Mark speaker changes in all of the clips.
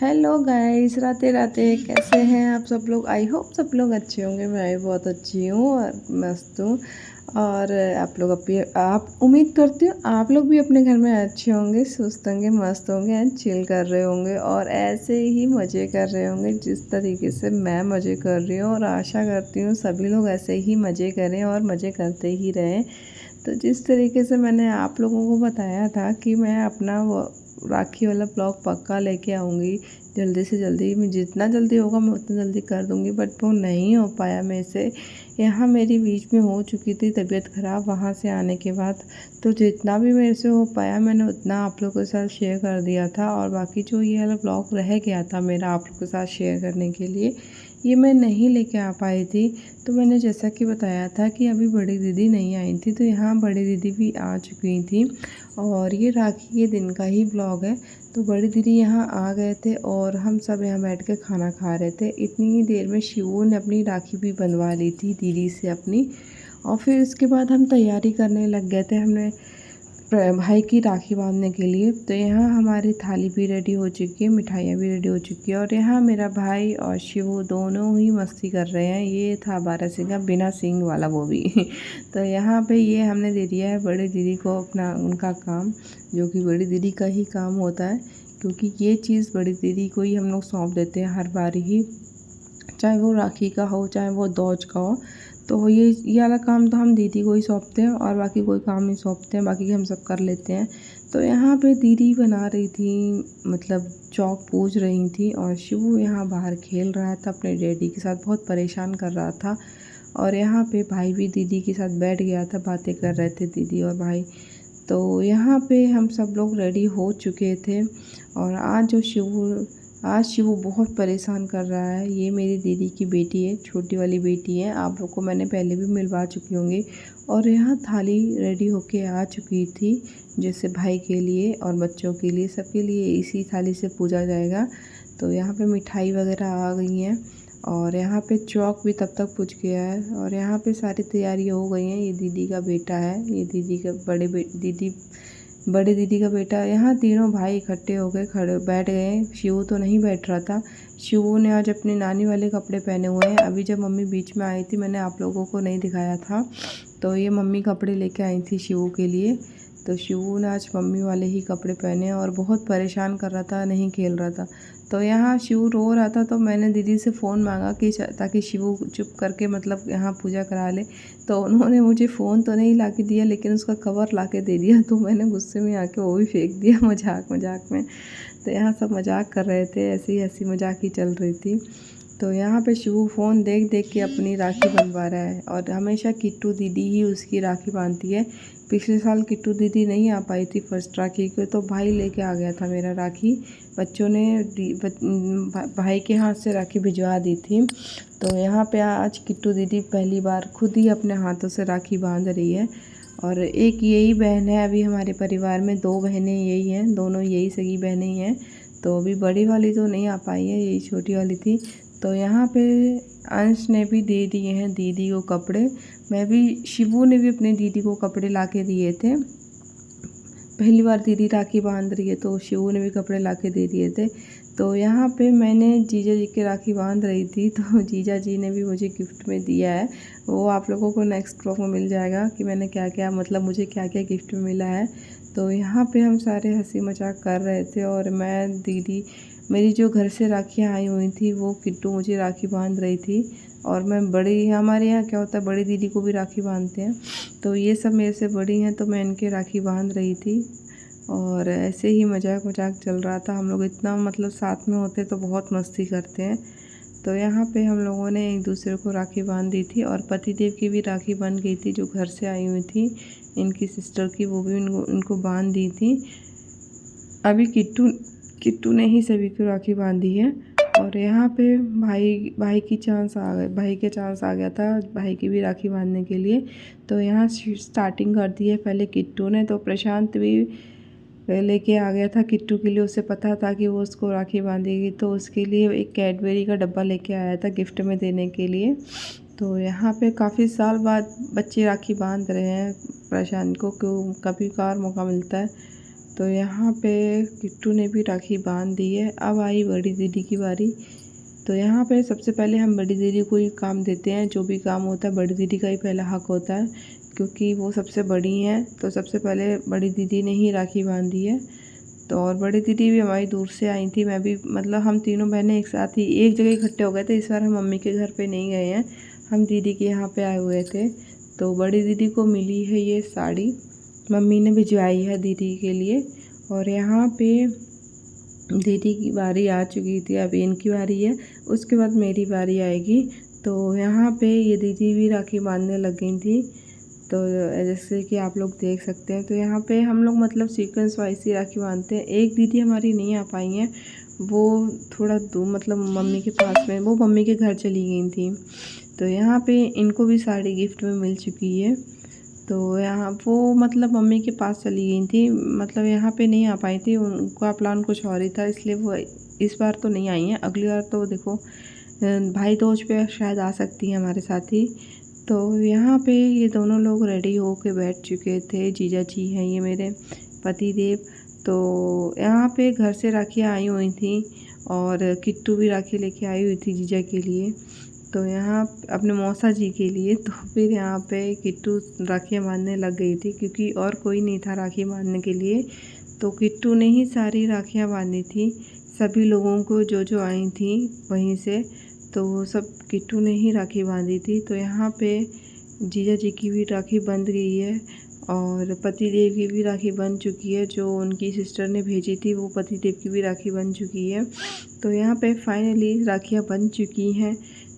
Speaker 1: Hello guys, Radhe Radhe. कैसे हैं आप सब लोग? आई होप सब लोग अच्छे होंगे। मैं भी बहुत अच्छी हूँ और मस्त हूँ। और आप उम्मीद करती हूँ आप लोग भी अपने घर में अच्छे होंगे, सुस्त होंगे, मस्त होंगे एंड चिल कर रहे होंगे और ऐसे ही मज़े कर रहे होंगे जिस तरीके से मैं मज़े कर रही हूँ। और आशा करती हूँ सभी लोग ऐसे ही मज़े करें और मज़े करते ही रहें। तो जिस तरीके से मैंने आप लोगों को बताया था कि मैं अपना वो राखी वाला ब्लॉग पक्का लेके आऊँगी जल्दी से जल्दी, मैं जितना जल्दी होगा मैं उतना जल्दी कर दूँगी, बट वो नहीं हो पाया मेरे से। यहाँ मेरी बीच में हो चुकी थी तबीयत ख़राब वहाँ से आने के बाद। तो जितना भी मेरे से हो पाया मैंने उतना आप लोगों के साथ शेयर कर दिया था। और बाकी जो ये वाला ब्लॉग रह गया था मेरा आप लोगों के साथ शेयर करने के लिए, ये मैं नहीं लेके आ पाई थी। तो मैंने जैसा कि बताया था कि अभी बड़ी दीदी नहीं आई थी, तो यहाँ बड़ी दीदी भी आ चुकी थी। और ये राखी के दिन का ही ब्लॉग है। तो बड़ी दीदी यहाँ आ गए थे और हम सब यहाँ बैठ के खाना खा रहे थे। इतनी ही देर में शिवू ने अपनी राखी भी बनवा ली थी दीदी से अपनी। और फिर उसके बाद हम तैयारी करने लग गए थे हमने भाई की राखी बांधने के लिए। तो यहाँ हमारी थाली भी रेडी हो चुकी है, मिठाइयाँ भी रेडी हो चुकी है। और यहाँ मेरा भाई और शिवू दोनों ही मस्ती कर रहे हैं। ये था बारहसिंगा बिना सींग वाला वो भी तो यहाँ पे ये हमने दे दिया है बड़ी दीदी को अपना उनका काम, जो कि बड़ी दीदी का ही काम होता है, क्योंकि ये चीज़ बड़ी दीदी को ही हम लोग सौंप देते हैं हर बार ही, चाहे वो राखी का हो चाहे वो दौज का हो। तो ये वाला काम तो हम दीदी को ही सौंपते हैं और बाकी कोई काम नहीं सौंपते हैं, बाकी हम सब कर लेते हैं। तो यहाँ पे दीदी बना रही थी, मतलब चौक पूज रही थी और शिवू यहाँ बाहर खेल रहा था अपने डैडी के साथ, बहुत परेशान कर रहा था। और यहाँ पे भाई भी दीदी के साथ बैठ गया था, बातें कर रहे थे दीदी और भाई। तो यहाँ पे हम सब लोग रेडी हो चुके थे। और आज शिवू बहुत परेशान कर रहा है। ये मेरी दीदी की बेटी है, छोटी वाली बेटी है, आप लोग को मैंने पहले भी मिलवा चुकी होंगी। और यहाँ थाली रेडी होके आ चुकी थी, जैसे भाई के लिए और बच्चों के लिए, सबके लिए इसी थाली से पूजा जाएगा। तो यहाँ पे मिठाई वगैरह आ गई हैं और यहाँ पे चौक भी तब तक पूज गया है और यहाँ पे सारी तैयारी हो गई हैं। ये दीदी का बेटा है, ये दीदी का बड़े दीदी का बेटा। यहाँ तीनों भाई इकट्ठे हो गए, खड़े बैठ गए। शिवू तो नहीं बैठ रहा था। शिवू ने आज अपने नानी वाले कपड़े पहने हुए हैं। अभी जब मम्मी बीच में आई थी मैंने आप लोगों को नहीं दिखाया था, तो ये मम्मी कपड़े लेके आई थी शिवू के लिए। तो शिवू ने आज मम्मी वाले ही कपड़े पहने और बहुत परेशान कर रहा था, नहीं खेल रहा था। तो यहाँ शिवू रो रहा था, तो मैंने दीदी से फ़ोन मांगा कि ताकि शिवू चुप करके मतलब यहाँ पूजा करा ले। तो उन्होंने मुझे फ़ोन तो नहीं ला के दिया, लेकिन उसका कवर ला के दे दिया। तो मैंने गुस्से में आके वो भी फेंक दिया मजाक मजाक में। तो यहाँ सब मजाक कर रहे थे, ऐसी हंसी मजाक ही चल रही थी। तो यहाँ पे शिवू फ़ोन देख देख के अपनी राखी बनवा रहा है और हमेशा किट्टू दीदी ही उसकी राखी बांधती है। पिछले साल किट्टू दीदी नहीं आ पाई थी फर्स्ट राखी को, तो भाई लेके आ गया था मेरा राखी। बच्चों ने भाई के हाथ से राखी भिजवा दी थी। तो यहाँ पे आज किट्टू दीदी पहली बार खुद ही अपने हाथों से राखी बांध रही है। और एक यही बहन है अभी हमारे परिवार में, दो बहनें यही हैं, दोनों यही सगी बहनें ही हैं। तो अभी बड़ी वाली तो नहीं आ पाई है, यही छोटी वाली थी। तो यहाँ पे अंश ने भी दे दिए हैं दीदी को कपड़े। शिवू ने भी अपनी दीदी को कपड़े ला के दिए थे। पहली बार दीदी राखी बांध रही है तो शिवू ने भी कपड़े ला के दे दिए थे। तो यहाँ पे मैंने जीजा जी के राखी बांध रही थी, तो जीजा जी ने भी मुझे गिफ्ट में दिया है। वो आप लोगों को नेक्स्ट ब्लॉग में मिल जाएगा कि मैंने क्या क्या, मतलब मुझे क्या क्या गिफ्ट में मिला है। तो यहाँ पे हम सारे हंसी मजाक कर रहे थे और मेरी जो घर से राखियाँ आई हुई थी वो किट्टू मुझे राखी बांध रही थी। और मैं हमारे यहाँ क्या होता है, बड़ी दीदी को भी राखी बांधते हैं। तो ये सब मेरे से बड़ी हैं, तो मैं इनके राखी बांध रही थी। और ऐसे ही मजाक मजाक चल रहा था। हम लोग इतना मतलब साथ में होते तो बहुत मस्ती करते हैं। तो यहाँ पे हम लोगों ने एक दूसरे को राखी बांध दी थी और पतिदेव की भी राखी बन गई थी, जो घर से आई हुई थी इनकी सिस्टर की, वो भी इनको बांध दी थी। अभी किट्टू ने ही सभी को राखी बांधी है। और यहाँ पे भाई के चांस आ गया था भाई की भी राखी बांधने के लिए। तो यहाँ स्टार्टिंग कर दी है पहले किट्टू ने। तो प्रशांत भी लेके आ गया था किट्टू के लिए, उसे पता था कि वो उसको राखी बांधेगी, तो उसके लिए एक कैडबेरी का डब्बा लेके आया था गिफ्ट में देने के लिए। तो यहाँ पे काफ़ी साल बाद बच्चे राखी बांध रहे हैं प्रशांत को, क्यों कभी कभार मौका मिलता है। तो यहाँ पे किट्टू ने भी राखी बांध दी है। अब आई बड़ी दीदी की बारी। तो यहाँ पे सबसे पहले हम बड़ी दीदी को ही काम देते हैं। जो भी काम होता है बड़ी दीदी का ही पहला हक होता है, क्योंकि वो सबसे बड़ी हैं। तो सबसे पहले बड़ी दीदी ने ही राखी बांधी है। तो और बड़ी दीदी भी हमारी दूर से आई थी, मैं भी, मतलब हम तीनों बहनें एक साथ ही एक जगह इकट्ठे हो गए थे। इस बार हम मम्मी के घर पे नहीं गए हैं, हम दीदी के यहाँ पे आए हुए थे। तो बड़ी दीदी को मिली है ये साड़ी, मम्मी ने भिजवाई है दीदी के लिए। और यहाँ पे दीदी की बारी आ चुकी थी, अब इनकी बारी है, उसके बाद मेरी बारी आएगी। तो यहाँ पे ये दीदी भी राखी बांधने लग गई थी। तो जैसे कि आप लोग देख सकते हैं, तो यहाँ पे हम लोग मतलब सीक्वेंस वाइज ही राखी बांधते हैं। एक दीदी हमारी नहीं आ पाई हैं, वो थोड़ा दूर मतलब मम्मी के पास में, वो मम्मी के घर चली गई थी। तो यहाँ पे इनको भी साड़ी गिफ्ट में मिल चुकी है। तो यहाँ वो मतलब मम्मी के पास चली गई थी, मतलब यहाँ पे नहीं आ पाई थी, उनका प्लान कुछ और ही था, इसलिए वो इस बार तो नहीं आई हैं। अगली बार तो देखो भाई दूज पे शायद आ सकती हैं हमारे साथ ही। तो यहाँ पे ये दोनों लोग रेडी हो के बैठ चुके थे। जीजा जी हैं ये मेरे पति देव। तो यहाँ पे घर से राखियाँ आई हुई थी और किट्टू भी राखी लेके आई हुई थी जीजा के लिए, तो यहाँ अपने मौसा जी के लिए। तो फिर यहाँ पे किट्टू राखियाँ बांधने लग गई थी, क्योंकि और कोई नहीं था राखी बांधने के लिए। तो किट्टू ने ही सारी राखियाँ बांधी थी सभी लोगों को, जो आई थी वहीं से। तो वो सब किट्टू ने ही राखी बांधी थी। तो यहाँ पे जीजा जी की भी राखी बंध गई है और पति देव की भी राखी बन चुकी है। जो उनकी सिस्टर ने भेजी थी वो पति देव की भी राखी बन चुकी है। तो यहाँ पे फाइनली राखियाँ बन चुकी हैं।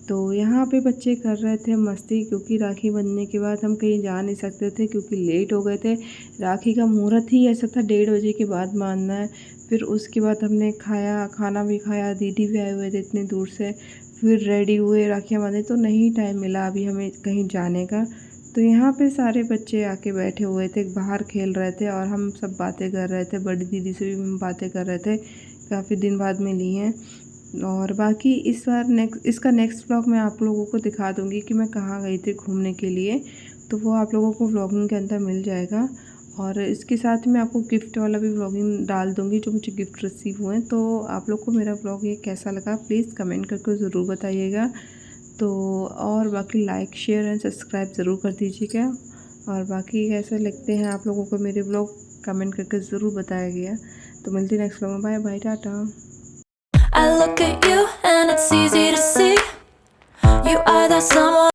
Speaker 1: तो यहाँ पे बच्चे कर रहे थे मस्ती, क्योंकि राखी बंधने के बाद हम कहीं जा नहीं सकते थे, क्योंकि लेट हो गए थे। राखी का मुहूर्त ही ऐसा था 1:30 बजे के बाद बांधना है। फिर उसके बाद हमने खाना भी खाया, दीदी भी आए हुए थे इतनी दूर से। फिर रेडी हुए, राखियाँ बांधे, तो नहीं टाइम मिला अभी हमें कहीं जाने का। तो यहाँ पे सारे बच्चे आके बैठे हुए थे, बाहर खेल रहे थे और हम सब बातें कर रहे थे। बड़ी दीदी से भी हम बातें कर रहे थे, काफ़ी दिन बाद मिली हैं। और बाकी इस बार इसका नेक्स्ट व्लॉग मैं आप लोगों को दिखा दूँगी कि मैं कहाँ गई थी घूमने के लिए, तो वो आप लोगों को व्लॉगिंग के अंदर मिल जाएगा। और इसके साथ में आपको गिफ्ट वाला भी व्लॉगिंग डाल दूँगी, जो मुझे गिफ्ट रिसीव हुए। तो आप लोग को मेरा व्लॉग ये कैसा लगा प्लीज़ कमेंट करके ज़रूर बताइएगा। तो और बाकी लाइक शेयर एंड सब्सक्राइब ज़रूर कर दीजिएगा। और बाकी कैसे लगते हैं आप लोगों को मेरे व्लॉग कमेंट करके ज़रूर बताया गया। तो मिलती है नेक्स्ट व्लॉग में, bye bye, tata.
Speaker 2: I look at you and it's easy to see you are that someone